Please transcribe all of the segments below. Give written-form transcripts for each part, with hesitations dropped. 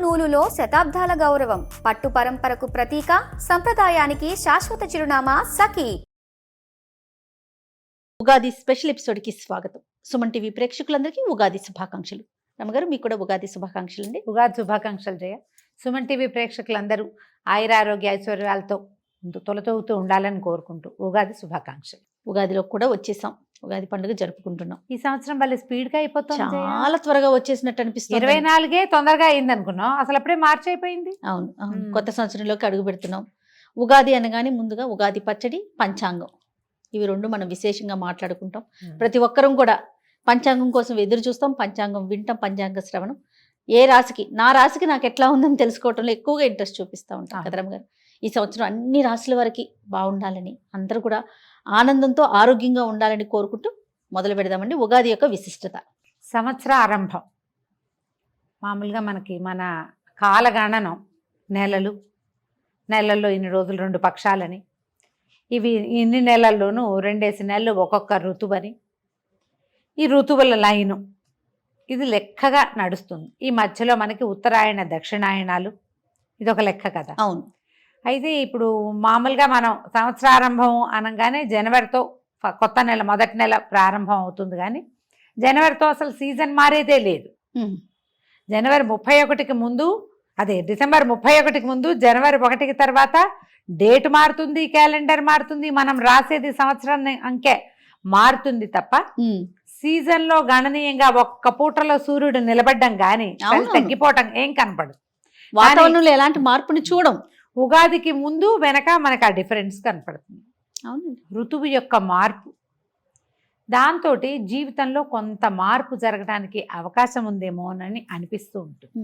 నూలులో శతాబ్దాల గౌరవం, పట్టు పరంపరకు ప్రతీక, సంప్రదాయానికి శాశ్వత చిరునామా సఖీ. ఉగాది స్పెషల్ ఎపిసోడ్కి స్వాగతం. సుమన్ టీవీ ప్రేక్షకులందరికీ ఉగాది శుభాకాంక్షలు. రమ్మగారు మీకు కూడా ఉగాది శుభాకాంక్షలు అండి. ఉగాది శుభాకాంక్షలు జయ. సుమన్ టీవీ ప్రేక్షకులందరూ ఆయురారోగ్య ఐశ్వర్యాలతో తొలతూగుతూ ఉండాలని కోరుకుంటూ ఉగాది శుభాకాంక్షలు. ఉగాదిలో కూడా వచ్చేసాం, ఉగాది పండుగ జరుపుకుంటున్నాం. ఈ సంవత్సరం వాళ్ళు స్పీడ్ గా అయిపోతుంది, చాలా త్వరగా వచ్చేసినట్టు అనిపిస్తుంది. 24 తొందరగా అయింది అనుకున్నాం, అసలు అప్పుడే మార్చి అయిపోయింది. అవును అవును, కొత్త సంవత్సరంలోకి అడుగు పెడుతున్నాం. ఉగాది అనగానే ముందుగా ఉగాది పచ్చడి, పంచాంగం, ఇవి రెండు మనం విశేషంగా మాట్లాడుకుంటాం. ప్రతి ఒక్కరం కూడా పంచాంగం కోసం ఎదురు చూస్తాం, పంచాంగం వింటాం, పంచాంగ శ్రవణం. ఏ రాశికి, నా రాశికి నాకు ఎట్లా ఉందని తెలుసుకోవటంలో ఎక్కువగా ఇంట్రెస్ట్ చూపిస్తూ ఉంటాం కదరమ్మ గారు. ఈ సంవత్సరం అన్ని రాశుల వరకు బాగుండాలని, అందరూ కూడా ఆనందంతో ఆరోగ్యంగా ఉండాలని కోరుకుంటూ మొదలు పెడదామండి. ఉగాది యొక్క విశిష్టత. సంవత్సర ఆరంభం మామూలుగా మనకి మన కాలగణనం నెలల్లో ఇన్ని రోజులు 2 పక్షాలని, ఇవి ఇన్ని నెలల్లోనూ 2 నెలలు ఒక్కొక్క ఋతువని, ఈ ఋతువుల లైను ఇది లెక్కగా నడుస్తుంది. ఈ మధ్యలో మనకి ఉత్తరాయణ దక్షిణాయనాలు, ఇది ఒక లెక్క కదా. అవును. అయితే ఇప్పుడు మామూలుగా మనం సంవత్సరారంభం అనగానే జనవరితో కొత్త నెల, మొదటి నెల ప్రారంభం అవుతుంది. కానీ జనవరితో అసలు సీజన్ మారేదే లేదు. జనవరి 31కి ముందు, అదే డిసెంబర్ 31కి ముందు, జనవరి 1కి తర్వాత డేట్ మారుతుంది, క్యాలెండర్ మారుతుంది, మనం రాసేది సంవత్సరాన్ని అంకె మారుతుంది తప్ప సీజన్లో గణనీయంగా ఒక్క పూటలో సూర్యుడు నిలబడ్డం కానీ తగ్గిపోవటం ఏం కనపడదు. వాతావరణంలో ఎలాంటి మార్పుని చూడం. ఉగాదికి ముందు వెనక మనకు ఆ డిఫరెన్స్ కనపడుతుంది. అవును, ఋతువు యొక్క మార్పు, దాంతో జీవితంలో కొంత మార్పు జరగడానికి అవకాశం ఉందేమోనని అనిపిస్తూ ఉంటుంది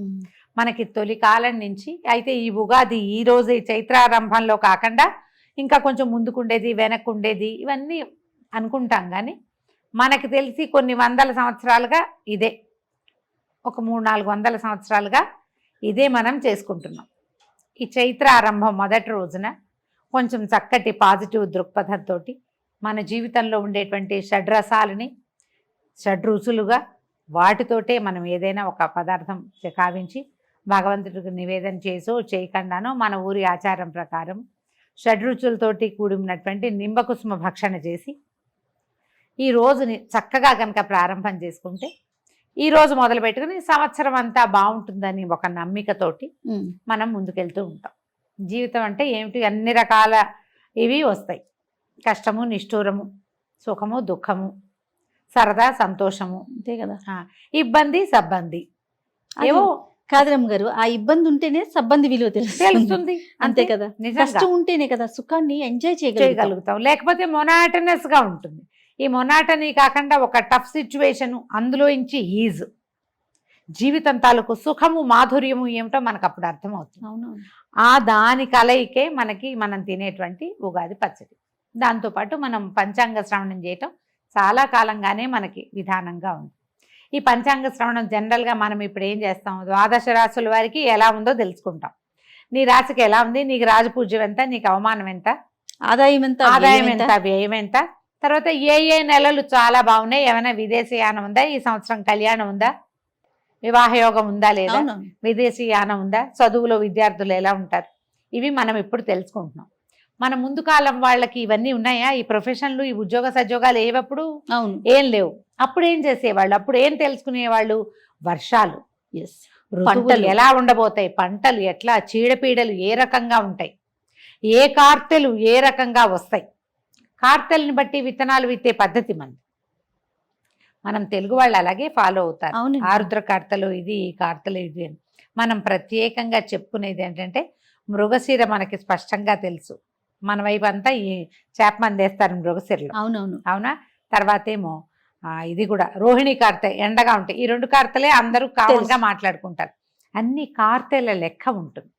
మనకి తొలి కాలం నుంచి. అయితే ఈ ఉగాది ఈ రోజు చైత్రారంభంలో కాకుండా ఇంకా కొంచెం ముందుకుండేది, వెనక్కుండేది, ఇవన్నీ అనుకుంటాం. కానీ మనకి తెలిసి కొన్ని వందల సంవత్సరాలుగా ఇదే, ఒక 300-400 సంవత్సరాలుగా ఇదే మనం చేసుకుంటున్నాం. ఈ చైత్ర ఆరంభం మొదటి రోజున కొంచెం చక్కటి పాజిటివ్ దృక్పథంతో మన జీవితంలో ఉండేటువంటి షడ్రసాలని షడ్రుచులుగా వాటితోటే మనం ఏదైనా ఒక పదార్థం కావించి భగవంతుడికి నివేదన చేసో చేయకుండానో మన ఊరి ఆచారం ప్రకారం షడ్రుచులతోటి కూడి ఉన్నటువంటి నింబకుసుమ భక్షణ చేసి ఈ రోజుని చక్కగా కనుక ప్రారంభం చేసుకుంటే, ఈ రోజు మొదలు పెట్టుకుని సంవత్సరం అంతా బాగుంటుందని ఒక నమ్మికతోటి మనం ముందుకెళ్తూ ఉంటాం. జీవితం అంటే ఏమిటి, అన్ని రకాల ఇవి వస్తాయి. కష్టము, నిష్ఠూరము, సుఖము, దుఃఖము, సరదా, సంతోషము, అంతే కదా. ఇబ్బంది, సబ్బంది, ఏవో కాదరమ్మ గారు. ఆ ఇబ్బంది ఉంటేనే సబ్బంది విలువ తెలుస్తుంది. అంతే కదా. కష్టం ఉంటేనే కదా సుఖాన్ని ఎంజాయ్ చేయగలుగుతాం. లేకపోతే మొనాటనస్ గా ఉంటుంది. ఈ మొనాటనీ కాకుండా ఒక టఫ్ సిచ్యువేషను, అందులో నుంచి ఈజ్, జీవితం తాలూకు సుఖము, మాధుర్యము ఏమిటో మనకు అప్పుడు అర్థమవుతుంది. అవును. ఆ దాని కలయికే మనకి మనం తినేటువంటి ఉగాది పచ్చడి. దాంతోపాటు మనం పంచాంగ శ్రవణం చేయటం చాలా కాలంగానే మనకి విధానంగా ఉంది. ఈ పంచాంగ శ్రవణం జనరల్గా మనం ఇప్పుడు ఏం చేస్తాం, 12 రాశుల వారికి ఎలా ఉందో తెలుసుకుంటాం. నీ రాశికి ఎలా ఉంది, నీకు రాజపూజ్యం ఎంత, నీకు అవమానం ఎంత, ఆదాయం ఎంత, వ్యయం ఎంత, తర్వాత ఏ నెలలు చాలా బాగున్నాయి, ఏమైనా విదేశీయానం ఉందా, ఈ సంవత్సరం కళ్యాణం ఉందా, వివాహయోగం ఉందా లేదా, విదేశీయానం ఉందా, చదువులో విద్యార్థులు ఎలా ఉంటారు, ఇవి మనం ఇప్పుడు తెలుసుకుంటున్నాం. మన ముందు కాలం వాళ్ళకి ఇవన్నీ ఉన్నాయా? ఈ ప్రొఫెషన్లు, ఈ ఉద్యోగ సద్యోగాలు ఏవప్పుడు ఏం లేవు. అప్పుడు ఏం చేసేవాళ్ళు, అప్పుడు ఏం తెలుసుకునేవాళ్ళు? వర్షాలు, ఋతువులు ఎలా ఉండబోతాయి, పంటలు ఎట్లా, చీడపీడలు ఏ రకంగా ఉంటాయి, ఏ కార్తెలు ఏ రకంగా వస్తాయి, కార్తెల్ని బట్టి విత్తనాలు విత్తే పద్ధతి మనం తెలుగు వాళ్ళు అలాగే ఫాలో అవుతారు. ఆరుద్ర కార్తెలు ఇది, ఈ కార్తెలు ఇది అని. మనం ప్రత్యేకంగా చెప్పుకునేది ఏంటంటే మృగశిర మనకి స్పష్టంగా తెలుసు. మన వైపు అంతా ఈ చేప మందేస్తారు మృగశిరలో. అవునవును. అవునా? తర్వాత ఏమో ఇది కూడా రోహిణి కార్తె, ఎండగా ఉంటాయి. ఈ 2 కార్తెలే అందరూ కామన్గా మాట్లాడుకుంటారు. అన్ని కార్తెల లెక్క ఉంటుంది.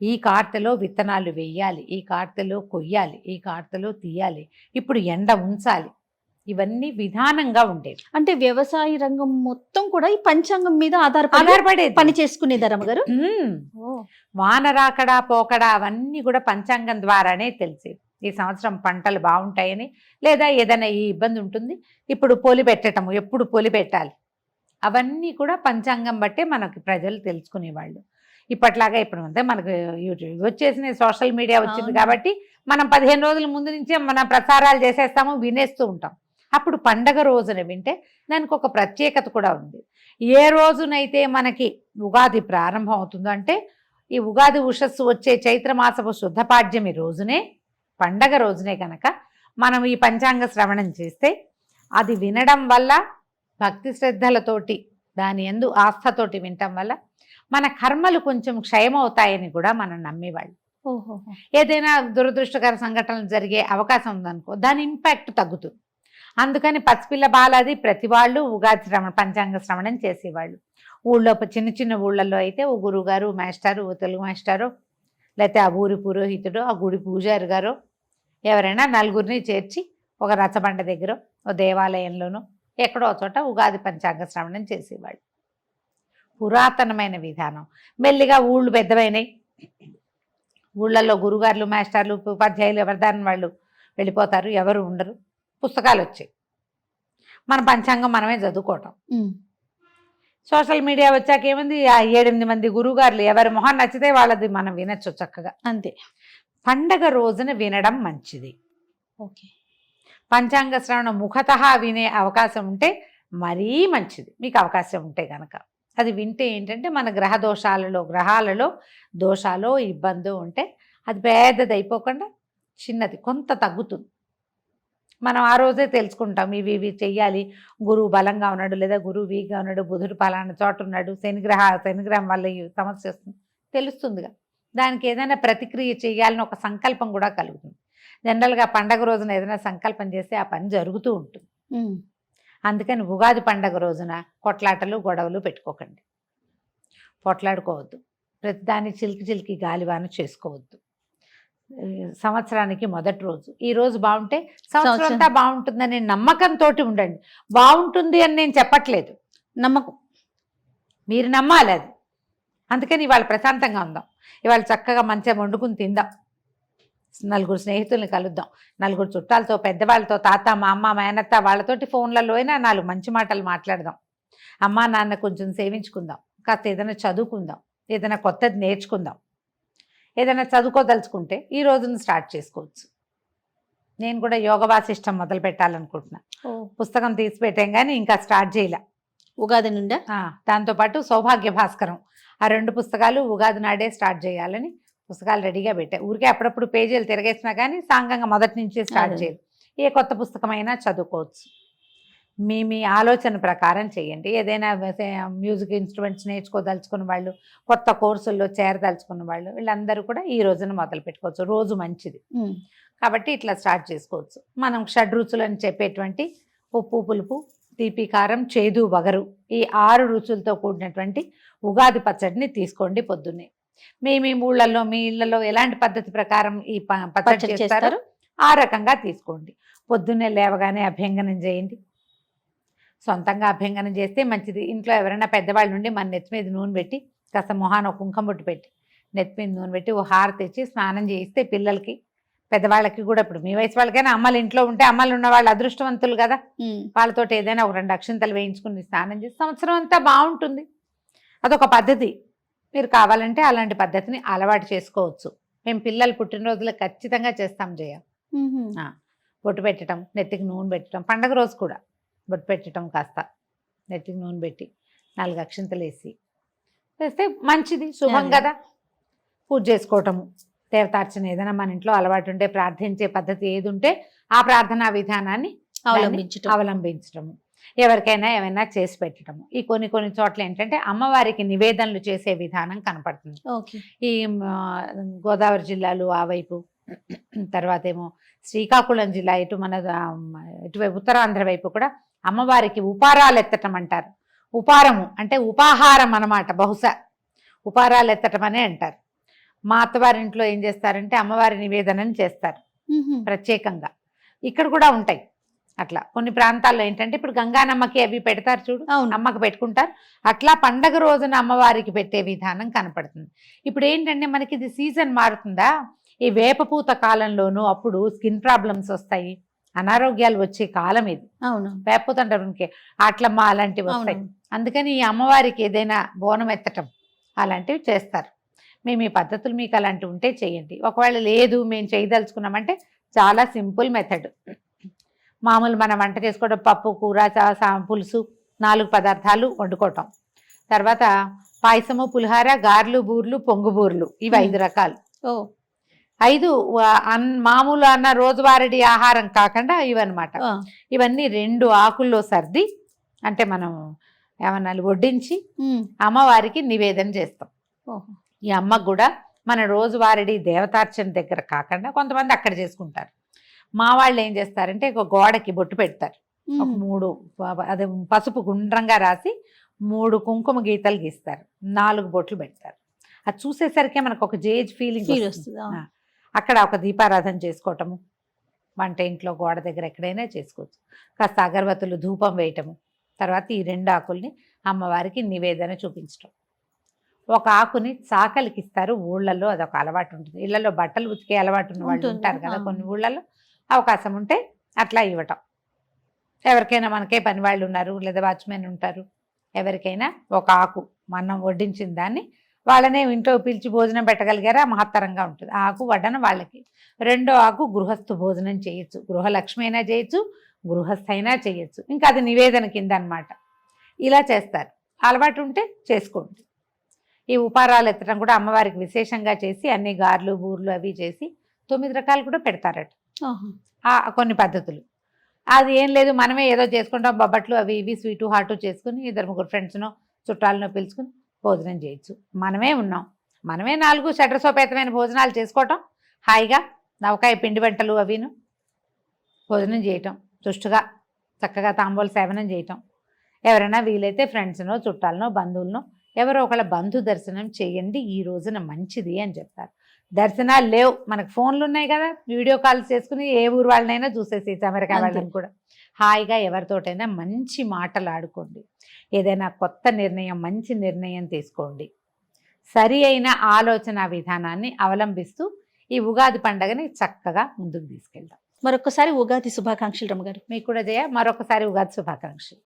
ఈ కార్తెలో విత్తనాలు వేయాలి, ఈ కార్తెలో కొయ్యాలి, ఈ కార్తెలో తీయాలి, ఇప్పుడు ఎండ ఉంచాలి, ఇవన్నీ విధానంగా ఉండేది. అంటే వ్యవసాయ రంగం మొత్తం కూడా ఈ పంచాంగం మీద ఆధారపడే పని చేసుకునేది రమ్మ గారు. వాన రాకడా పోకడా అవన్నీ కూడా పంచాంగం ద్వారానే తెలిసేది. ఈ సంవత్సరం పంటలు బాగుంటాయని, లేదా ఏదైనా ఈ ఇబ్బంది ఉంటుంది, ఇప్పుడు పొలి పెట్టటము, ఎప్పుడు పొలి పెట్టాలి, అవన్నీ కూడా పంచాంగం బట్టే మనకి ప్రజలు తెలుసుకునేవాళ్ళు. ఇప్పట్లాగా ఇప్పుడు అంతే మనకు యూట్యూబ్ వచ్చేసిన సోషల్ మీడియా వచ్చింది అవును. కాబట్టి మనం 15 రోజుల ముందు నుంచే మన ప్రసారాలు చేసేస్తాము, వినేస్తూ ఉంటాం. అప్పుడు పండగ రోజున వింటే దానికి ఒక ప్రత్యేకత కూడా ఉంది. ఏ రోజునైతే మనకి ఉగాది ప్రారంభం అవుతుందో అంటే ఈ ఉగాది ఉషస్సు వచ్చే చైత్రమాసపు శుద్ధపాడ్యమి రోజునే, పండగ రోజునే కనుక మనం ఈ పంచాంగ శ్రవణం చేస్తే అది వినడం వల్ల భక్తి శ్రద్ధలతోటి దాని యందు ఆస్థతోటి వినటం వల్ల మన కర్మలు కొంచెం క్షయమవుతాయని కూడా మనం నమ్మేవాళ్ళు. ఓహో. ఏదైనా దురదృష్టకర సంఘటనలు జరిగే అవకాశం ఉందనుకో, దాని ఇంపాక్ట్ తగ్గుతుంది. అందుకని పసిపిల్ల బాలాది ప్రతి వాళ్ళు ఉగాది పంచాంగ శ్రవణం చేసేవాళ్ళు. ఊళ్ళో చిన్న చిన్న ఊళ్ళల్లో అయితే ఓ గురువుగారు, మాస్టారు, ఓ తెలుగు మాస్టారు, లేకపోతే ఆ ఊరి పురోహితుడు, ఆ గుడి పూజారి గారు ఎవరైనా నలుగురిని చేర్చి ఒక రచ్చబండ దగ్గర, ఓ దేవాలయంలోనూ ఎక్కడో చోట ఉగాది పంచాంగ శ్రవణం చేసేవాళ్ళు. పురాతనమైన విధానం. మెల్లిగా ఊళ్ళు పెద్దవైనాయి, ఊళ్ళల్లో గురుగారులు, మాస్టర్లు, ఉపాధ్యాయులు ఎవరిదాని వాళ్ళు వెళ్ళిపోతారు, ఎవరు ఉండరు. పుస్తకాలు వచ్చాయి, మన పంచాంగం మనమే చదువుకోవటం. సోషల్ మీడియా వచ్చాక ఏముంది, ఆ 7-8 మంది గురువుగారులు ఎవరి మొహం నచ్చితే వాళ్ళది మనం వినొచ్చు చక్కగా. అంతే. పండగ రోజున వినడం మంచిది. ఓకే. పంచాంగ శ్రవణం ముఖతః వినే అవకాశం ఉంటే మరీ మంచిది, మీకు అవకాశం ఉంటే కనుక. అది వింటే ఏంటంటే మన గ్రహాలలో దోషాలు ఇబ్బంది ఉంటే అది పెద్దది అయిపోకుండా చిన్నది కొంత తగ్గుతుంది. మనం ఆ రోజే తెలుసుకుంటాం ఇవి చెయ్యాలి, గురువు బలంగా ఉన్నాడు లేదా గురువు వీక్గా ఉన్నాడు, బుధుడు పలానా చోట ఉన్నాడు, శనిగ్రహం వల్ల ఈ సమస్య వస్తుంది తెలుస్తుందిగా. దానికి ఏదైనా ప్రతిక్రియ చేయాలని ఒక సంకల్పం కూడా కలుగుతుంది. జనరల్గా పండగ రోజున ఏదైనా సంకల్పం చేస్తే ఆ పని జరుగుతూ ఉంటుంది. అందుకని ఉగాది పండగ రోజున కొట్లాటలు గొడవలు పెట్టుకోకండి, పొట్లాడుకోవద్దు, ప్రతిదాన్ని చిలికి గాలివాన చేసుకోవద్దు. సంవత్సరానికి మొదటి రోజు ఈ రోజు బాగుంటే సంవత్సరం అంతా బాగుంటుందనే నమ్మకంతో ఉండండి. బాగుంటుంది అని నేను చెప్పట్లేదు, నమ్మకం మీరు నమ్మాలి అది. అందుకని ఇవాళ ప్రశాంతంగా ఉందాం, ఇవాళ చక్కగా మంచిగా వండుకుని తిందాం, నలుగురు స్నేహితుల్ని కలుద్దాం, నలుగురు చుట్టాలతో, పెద్దవాళ్ళతో, తాత, మా అమ్మ, మేనత్త వాళ్ళతోటి ఫోన్లలో అయినా 4 మంచి మాటలు మాట్లాడదాం. అమ్మా నాన్న కొంచెం సేవించుకుందాం, కాస్త ఏదైనా చదువుకుందాం, ఏదైనా కొత్తది నేర్చుకుందాం. ఏదైనా చదువుకోదలుచుకుంటే ఈ రోజున స్టార్ట్ చేసుకోవచ్చు. నేను కూడా యోగ వాసిష్టం మొదలు పెట్టాలనుకుంటున్నా. పుస్తకం తీసి పెట్టాం కానీ ఇంకా స్టార్ట్ చేయలే. ఉగాది నుండా దాంతోపాటు సౌభాగ్య భాస్కరం, ఆ 2 పుస్తకాలు ఉగాది నాడే స్టార్ట్ చేయాలని పుస్తకాలు రెడీగా పెట్టా. ఊరికే అప్పుడప్పుడు పేజీలు తిరగేసినా కానీ సాంగంగా మొదటి నుంచి స్టార్ట్ చేయాలి. ఏ కొత్త పుస్తకమైనా చదువుకోవచ్చు. మీ ఆలోచన ప్రకారం చేయండి. ఏదైనా మ్యూజిక్ ఇన్స్ట్రుమెంట్స్ నేర్చుకోదలుచుకున్న వాళ్ళు, కొత్త కోర్సుల్లో చేరదలుచుకున్న వాళ్ళు, వీళ్ళందరూ కూడా ఈ రోజున మొదలు పెట్టుకోవచ్చు. రోజు మంచిది కాబట్టి ఇట్లా స్టార్ట్ చేసుకోవచ్చు. మనం షడ్రుచులు అని చెప్పేటువంటి ఉప్పు, పులుపు, తీపి, కారం, చేదు, వగరు, ఈ 6 రుచులతో కూడినటువంటి ఉగాది పచ్చడిని తీసుకోండి పొద్దున్నే. మీ ఊళ్ళల్లో, మీ ఇళ్లలో ఎలాంటి పద్ధతి ప్రకారం ఈ పచ్చడి చేస్తారు ఆ రకంగా తీసుకోండి. పొద్దున్నే లేవగానే అభ్యంగనం చేయండి. సొంతంగా అభ్యంగనం చేస్తే మంచిది. ఇంట్లో ఎవరైనా పెద్దవాళ్ళు నుండి మన నెత్తి మీద నూనె పెట్టి, కాస్త మొహాన కుంకుమ బొట్టు పెట్టి, నెత్తి మీద నూనె పెట్టి ఓ హార తెచ్చి స్నానం చేయిస్తే పిల్లలకి, పెద్దవాళ్ళకి కూడా, ఇప్పుడు మీ వయసు వాళ్ళకైనా అమ్మలు ఇంట్లో ఉంటే, అమ్మలు ఉన్న వాళ్ళు అదృష్టవంతులు కదా, వాళ్ళతో ఏదైనా ఒక 2 అక్షింతలు వేయించుకుని స్నానం చేసి సంవత్సరం అంతా బాగుంటుంది. అదొక పద్ధతి. మీరు కావాలంటే అలాంటి పద్ధతిని అలవాటు చేసుకోవచ్చు. మేము పిల్లలు పుట్టినరోజులు ఖచ్చితంగా చేస్తాం జయ. బొట్టు పెట్టడం, నెత్తికి నూనె పెట్టడం, పండగ రోజు కూడా బొట్టు పెట్టడం, కాస్త నెత్తికి నూనె పెట్టి 4 అక్షింతలు వేస్తే మంచిది, శుభం కదా. పూజ చేసుకోవటము, దేవతార్చన ఏదైనా మన ఇంట్లో అలవాటు ఉంటే, ప్రార్థించే పద్ధతి ఏది ఉంటే ఆ ప్రార్థనా విధానాన్ని అవలంబించటము, ఎవరికైనా ఏమైనా చేసి పెట్టడము. ఈ కొన్ని చోట్ల ఏంటంటే అమ్మవారికి నివేదనలు చేసే విధానం కనపడుతుంది. ఈ గోదావరి జిల్లాలు ఆ వైపు, తర్వాత ఏమో శ్రీకాకుళం జిల్లా, ఇటు మన ఇటువైపు ఉత్తరాంధ్ర వైపు కూడా అమ్మవారికి ఉపారాలు ఎత్తటం అంటారు. ఉపారము అంటే ఉపాహారం అన్నమాట, బహుశా ఉపారాలు ఎత్తటం అనే అంటారు. మా అత్తవారింట్లో ఏం చేస్తారంటే అమ్మవారి నివేదనని చేస్తారు ప్రత్యేకంగా. ఇక్కడ కూడా ఉంటాయి అట్లా కొన్ని ప్రాంతాల్లో. ఏంటంటే ఇప్పుడు గంగానమ్మకి అవి పెడతారు చూడు, అమ్మకి పెట్టుకుంటారు. అట్లా పండగ రోజున అమ్మవారికి పెట్టే విధానం కనపడుతుంది. ఇప్పుడు ఏంటంటే మనకి ఇది సీజన్ మారుతుందా, ఈ వేపపూత కాలంలోనూ అప్పుడు స్కిన్ ప్రాబ్లమ్స్ వస్తాయి, అనారోగ్యాలు వచ్చే కాలం ఇది. అవును వేపుతుంటారు ఇంకే ఆట్లమ్మ అలాంటివి వస్తాయి. అవును అందుకని ఈ అమ్మవారికి ఏదైనా బోనం ఎత్తటం అలాంటివి చేస్తారు. మేము ఈ పద్ధతులు మీకు అలాంటివి ఉంటే చేయండి. ఒకవేళ లేదు మేము చేయదలుచుకున్నామంటే చాలా సింపుల్ మెథడ్. మామూలు మనం వంట చేసుకోవడం పప్పు కూర పులుసు 4 పదార్థాలు వండుకోవటం, తర్వాత పాయసము పులిహార గారెలు బూర్లు పొంగు బూర్లు, ఇవి 5 రకాలు. ఓ 5 మామూలు అన్న రోజువారీ ఆహారం కాకుండా ఇవన్నమాట. ఆ, ఇవన్నీ 2 ఆకుల్లో సర్ది అంటే మనం ఏమన్నా వడ్డించి ఉమ్, అమ్మవారికి నివేదన చేస్తాం. ఓహో, ఈ అమ్మకు కూడా మన రోజువారీ దేవతార్చన దగ్గర కాకుండా కొంతమంది అక్కడ చేసుకుంటారు. మా వాళ్ళు ఏం చేస్తారంటే ఒక గోడకి బొట్టు పెడతారు. ఒక ఉమ్, 3 అదే పసుపు గుండ్రంగా రాసి 3 కుంకుమ గీతలు గీస్తారు, 4 బొట్లు పెడతారు. అది చూసేసరికి మనకు ఒక జేజ్ ఫీలింగ్ ఫీల్ వస్తుంది. వస్తుంది. ఆ, అక్కడ ఒక దీపారాధన చేసుకోవటము, వంట ఇంట్లో గోడ దగ్గర ఎక్కడైనా చేసుకోవచ్చు. కాస్త అగరబత్తులు ధూపం వేయటము, తర్వాత ఈ 2 ఆకుల్ని అమ్మవారికి నివేదన చూపించటం. ఒక ఆకుని చాకలికి ఇస్తారు ఊళ్ళల్లో, అదొక అలవాటు ఉంటుంది. ఇళ్లలో బట్టలు ఉతికే అలవాటు ఉన్న వాళ్ళు ఉంటుంది. ఉంటారు కదా ఆ. కొన్ని ఊళ్ళల్లో, అవకాశం ఉంటే అట్లా ఇవ్వటం. ఎవరికైనా మనకే పని వాళ్ళు ఉన్నారు లేదా వాచ్మెన్ ఉంటారు, ఎవరికైనా ఒక ఆకు మనం వడ్డించిన దాన్ని వాళ్ళనే ఇంట్లో పిలిచి భోజనం పెట్టగలిగారా మహత్తరంగా ఉంటుంది. ఆ ఆకు వడ్డన వాళ్ళకి. 2వ ఆకు గృహస్థు భోజనం చేయొచ్చు, గృహలక్ష్మి అయినా చేయొచ్చు, గృహస్థ అయినా చేయొచ్చు. ఇంకా అది నివేదన కింద అనమాట. ఇలా చేస్తారు. అలవాటు ఉంటే చేసుకోండి. ఈ ఉపారాలు ఎత్తడం కూడా అమ్మవారికి విశేషంగా చేసి అన్ని గారెలు బూర్లు అవి చేసి 9 రకాలు కూడా పెడతారట. ఆహా, కొన్ని పద్ధతులు. అది ఏం లేదు మనమే ఏదో చేసుకుంటాం, బొబ్బట్లు అవి ఇవి స్వీటు హాటు చేసుకుని 2-3 ఫ్రెండ్స్నో చుట్టాలనో పిలుచుకుని భోజనం చేయొచ్చు. మనమే ఉన్నాం, మనమే 4 షడ్రసోపేతమైన భోజనాలు చేసుకోవటం, హాయిగా నవకాయ పిండి వంటలు అవిను భోజనం చేయటం, చుష్టుగా చక్కగా తాంబూల సేవనం చేయటం. ఎవరైనా వీలైతే ఫ్రెండ్స్నో చుట్టాలనో బంధువులనో ఎవరో ఒకళ్ళ బంధు దర్శనం చేయండి, ఈ రోజున మంచిది అని చెప్తారు. దర్శనాలు లేవు మనకు, ఫోన్లు ఉన్నాయి కదా, వీడియో కాల్స్ చేసుకుని ఏ ఊరు వాళ్ళనైనా చూసేసేసి అమెరికా అంతే. వాళ్ళని కూడా హాయిగా ఎవరితోటైనా మంచి మాటలు ఆడుకోండి. ఏదైనా కొత్త నిర్ణయం మంచి నిర్ణయం తీసుకోండి. సరి అయిన ఆలోచన విధానాన్ని అవలంబిస్తూ ఈ ఉగాది పండుగని చక్కగా ముందుకు తీసుకెళ్దాం. మరొకసారి ఉగాది శుభాకాంక్షలు రమ్మగారు. మీకు కూడా జయ మరొకసారి ఉగాది శుభాకాంక్షలు.